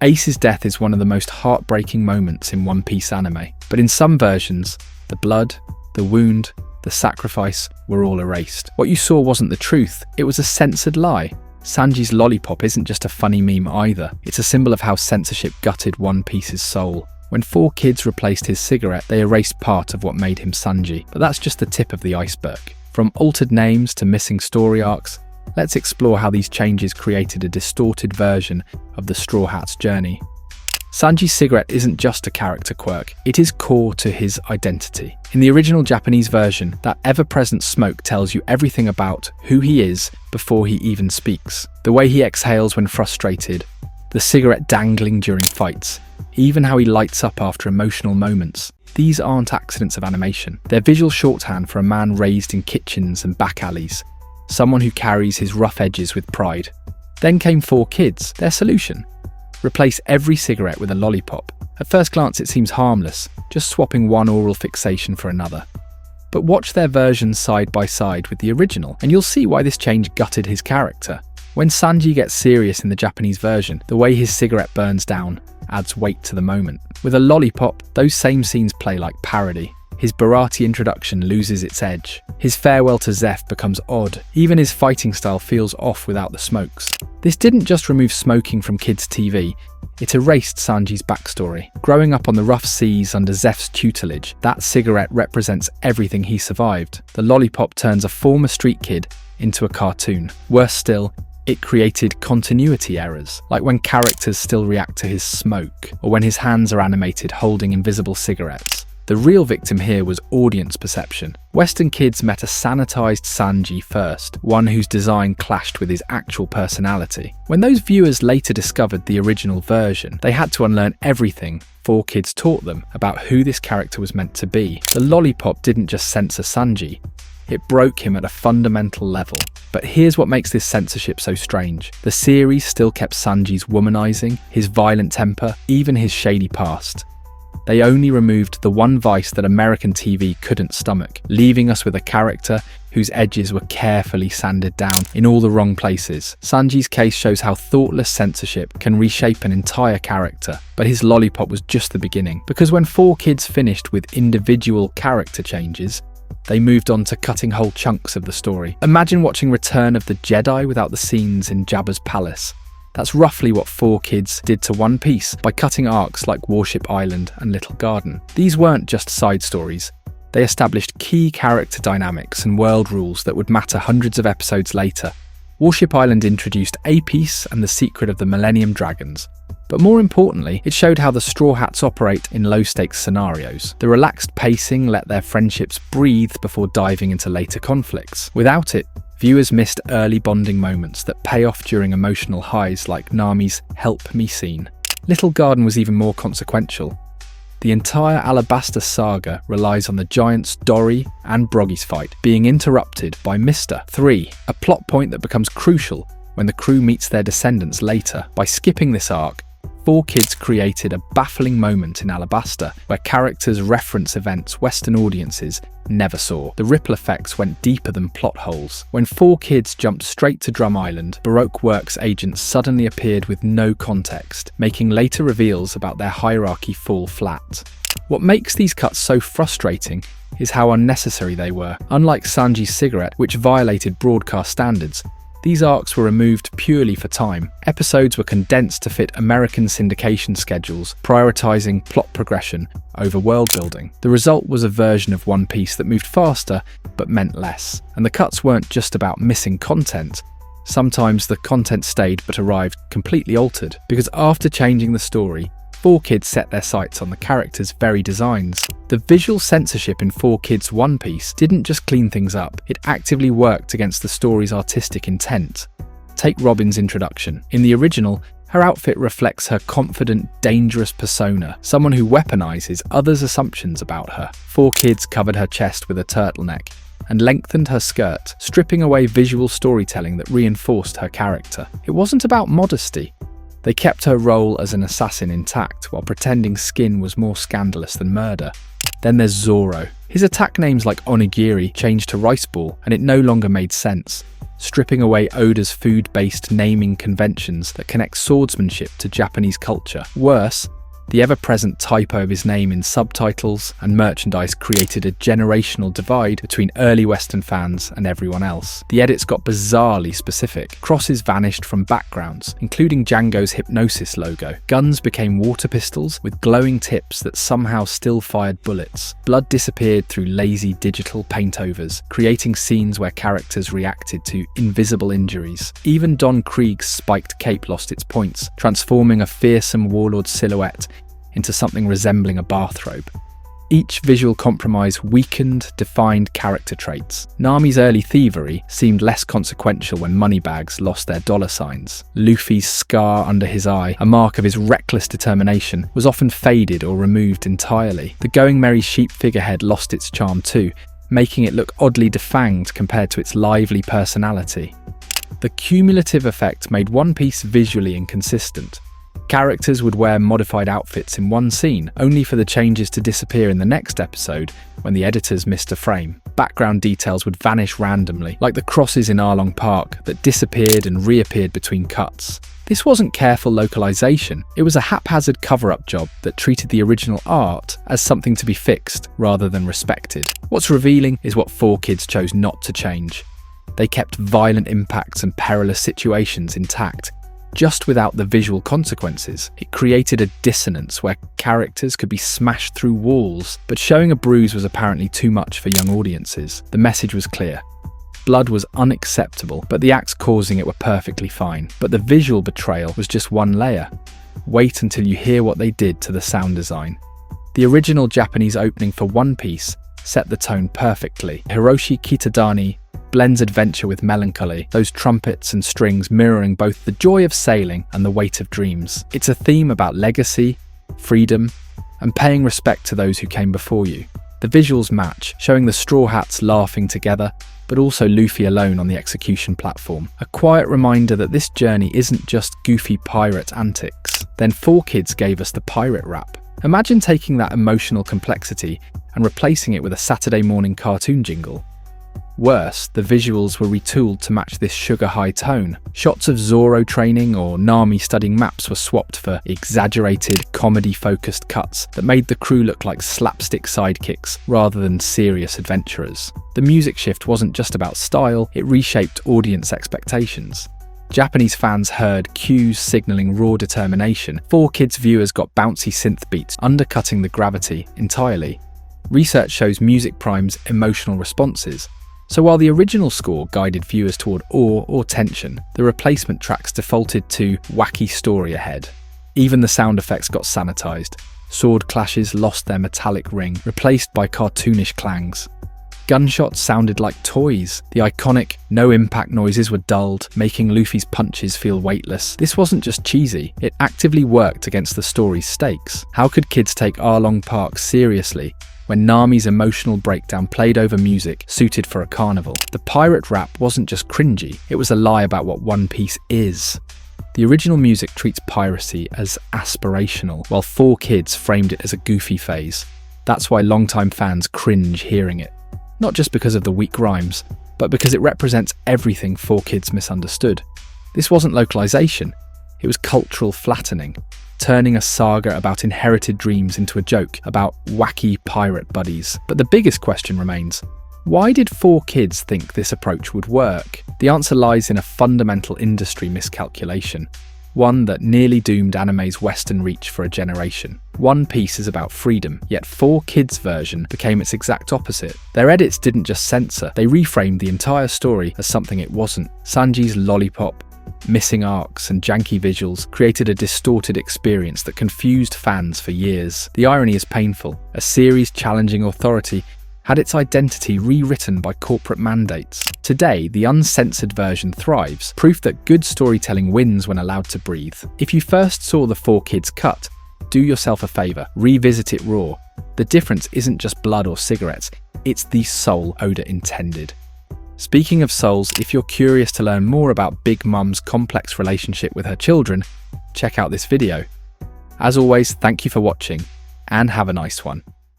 Ace's death is one of the most heartbreaking moments in One Piece anime, but in some versions, the blood, the wound, the sacrifice were all erased. What you saw wasn't the truth, it was a censored lie. Sanji's lollipop isn't just a funny meme either, it's a symbol of how censorship gutted One Piece's soul. When 4 kids replaced his cigarette, they erased part of what made him Sanji. But that's just the tip of the iceberg. From altered names to missing story arcs, let's explore how these changes created a distorted version of the Straw Hat's journey. Sanji's cigarette isn't just a character quirk, it is core to his identity. In the original Japanese version, that ever-present smoke tells you everything about who he is before he even speaks. The way he exhales when frustrated, the cigarette dangling during fights, even how he lights up after emotional moments. These aren't accidents of animation. They're visual shorthand for a man raised in kitchens and back alleys, someone who carries his rough edges with pride. Then came 4 kids, their solution. Replace every cigarette with a lollipop. At first glance it seems harmless, just swapping one oral fixation for another. But watch their versions side by side with the original, and you'll see why this change gutted his character. When Sanji gets serious in the Japanese version, the way his cigarette burns down adds weight to the moment. With a lollipop, those same scenes play like parody. His Bharati introduction loses its edge. His farewell to Zeph becomes odd. Even his fighting style feels off without the smokes. This didn't just remove smoking from kids' TV, it erased Sanji's backstory. Growing up on the rough seas under Zeph's tutelage, that cigarette represents everything he survived. The lollipop turns a former street kid into a cartoon. Worse still, it created continuity errors, like when characters still react to his smoke, or when his hands are animated holding invisible cigarettes. The real victim here was audience perception. Western kids met a sanitized Sanji first, one whose design clashed with his actual personality. When those viewers later discovered the original version, they had to unlearn everything 4 kids taught them about who this character was meant to be. The lollipop didn't just censor Sanji, it broke him at a fundamental level. But here's what makes this censorship so strange. The series still kept Sanji's womanizing, his violent temper, even his shady past. They only removed the one vice that American TV couldn't stomach, leaving us with a character whose edges were carefully sanded down in all the wrong places. Sanji's case shows how thoughtless censorship can reshape an entire character, but his lollipop was just the beginning. Because when 4 kids finished with individual character changes, they moved on to cutting whole chunks of the story. Imagine watching Return of the Jedi without the scenes in Jabba's palace. That's roughly what 4 kids did to One Piece by cutting arcs like Warship Island and Little Garden. These weren't just side stories. They established key character dynamics and world rules that would matter hundreds of episodes later. Warship Island introduced A-Piece and the secret of the Millennium Dragons. But more importantly, it showed how the Straw Hats operate in low-stakes scenarios. The relaxed pacing let their friendships breathe before diving into later conflicts. Without it, viewers missed early bonding moments that pay off during emotional highs like Nami's "Help Me" scene. Little Garden was even more consequential. The entire Alabasta saga relies on the giants Dory and Broggy's fight being interrupted by Mr. 3, a plot point that becomes crucial when the crew meets their descendants later. By skipping this arc, 4 kids created a baffling moment in Alabasta where characters reference events Western audiences never saw. The ripple effects went deeper than plot holes. When 4 kids jumped straight to Drum Island, Baroque Works agents suddenly appeared with no context, making later reveals about their hierarchy fall flat. What makes these cuts so frustrating is how unnecessary they were. Unlike Sanji's cigarette, which violated broadcast standards, these arcs were removed purely for time. Episodes were condensed to fit American syndication schedules, prioritizing plot progression over world building. The result was a version of One Piece that moved faster, but meant less. And the cuts weren't just about missing content. Sometimes the content stayed but arrived completely altered, because after changing the story, 4 kids set their sights on the characters' very designs. The visual censorship in 4 Kids One Piece didn't just clean things up, it actively worked against the story's artistic intent. Take Robin's introduction. In the original, her outfit reflects her confident, dangerous persona, someone who weaponizes others' assumptions about her. 4 Kids covered her chest with a turtleneck and lengthened her skirt, stripping away visual storytelling that reinforced her character. It wasn't about modesty. They kept her role as an assassin intact while pretending skin was more scandalous than murder. Then there's Zoro. His attack names like onigiri changed to rice ball, and it no longer made sense, stripping away Oda's food-based naming conventions that connect swordsmanship to Japanese culture. Worse, the ever-present typo of his name in subtitles and merchandise created a generational divide between early Western fans and everyone else. The edits got bizarrely specific. Crosses vanished from backgrounds, including Django's Hypnosis logo. Guns became water pistols with glowing tips that somehow still fired bullets. Blood disappeared through lazy digital paintovers, creating scenes where characters reacted to invisible injuries. Even Don Krieg's spiked cape lost its points, transforming a fearsome warlord silhouette into something resembling a bathrobe. Each visual compromise weakened, defined character traits. Nami's early thievery seemed less consequential when moneybags lost their dollar signs. Luffy's scar under his eye, a mark of his reckless determination, was often faded or removed entirely. The Going Merry sheep figurehead lost its charm too, making it look oddly defanged compared to its lively personality. The cumulative effect made One Piece visually inconsistent. Characters would wear modified outfits in one scene, only for the changes to disappear in the next episode when the editors missed a frame. Background details would vanish randomly, like the crosses in Arlong Park that disappeared and reappeared between cuts. This wasn't careful localization, it was a haphazard cover-up job that treated the original art as something to be fixed rather than respected. What's revealing is what 4Kids chose not to change. They kept violent impacts and perilous situations intact, just without the visual consequences. It created a dissonance where characters could be smashed through walls, but showing a bruise was apparently too much for young audiences. The message was clear. Blood was unacceptable, but the acts causing it were perfectly fine. But the visual betrayal was just one layer. Wait until you hear what they did to the sound design. The original Japanese opening for One Piece set the tone perfectly. Hiroshi Kitadani blends adventure with melancholy, those trumpets and strings mirroring both the joy of sailing and the weight of dreams. It's a theme about legacy, freedom, and paying respect to those who came before you. The visuals match, showing the Straw Hats laughing together, but also Luffy alone on the execution platform. A quiet reminder that this journey isn't just goofy pirate antics. Then 4Kids gave us the pirate rap. Imagine taking that emotional complexity and replacing it with a Saturday morning cartoon jingle. Worse, the visuals were retooled to match this sugar-high tone. Shots of Zoro training or Nami studying maps were swapped for exaggerated, comedy-focused cuts that made the crew look like slapstick sidekicks rather than serious adventurers. The music shift wasn't just about style, it reshaped audience expectations. Japanese fans heard cues signaling raw determination. 4Kids viewers got bouncy synth beats, undercutting the gravity entirely. Research shows music primes emotional responses. So while the original score guided viewers toward awe or tension, the replacement tracks defaulted to wacky story ahead. Even the sound effects got sanitized. Sword clashes lost their metallic ring, replaced by cartoonish clangs. Gunshots sounded like toys. The iconic, no-impact noises were dulled, making Luffy's punches feel weightless. This wasn't just cheesy, it actively worked against the story's stakes. How could kids take Arlong Park seriously when Nami's emotional breakdown played over music suited for a carnival? The pirate rap wasn't just cringy, it was a lie about what One Piece is. The original music treats piracy as aspirational, while 4Kids framed it as a goofy phase. That's why longtime fans cringe hearing it. Not just because of the weak rhymes, but because it represents everything 4Kids misunderstood. This wasn't localization, it was cultural flattening, turning a saga about inherited dreams into a joke about wacky pirate buddies. But the biggest question remains, why did 4Kids think this approach would work? The answer lies in a fundamental industry miscalculation, one that nearly doomed anime's Western reach for a generation. One Piece is about freedom, yet 4Kids' version became its exact opposite. Their edits didn't just censor, they reframed the entire story as something it wasn't. Sanji's lollipop, missing arcs, and janky visuals created a distorted experience that confused fans for years. The irony is painful. A series challenging authority had its identity rewritten by corporate mandates. Today, the uncensored version thrives, proof that good storytelling wins when allowed to breathe. If you first saw the 4Kids cut, do yourself a favour, revisit it raw. The difference isn't just blood or cigarettes, it's the soul Oda intended. Speaking of souls, if you're curious to learn more about Big Mum's complex relationship with her children, check out this video. As always, thank you for watching, and have a nice one.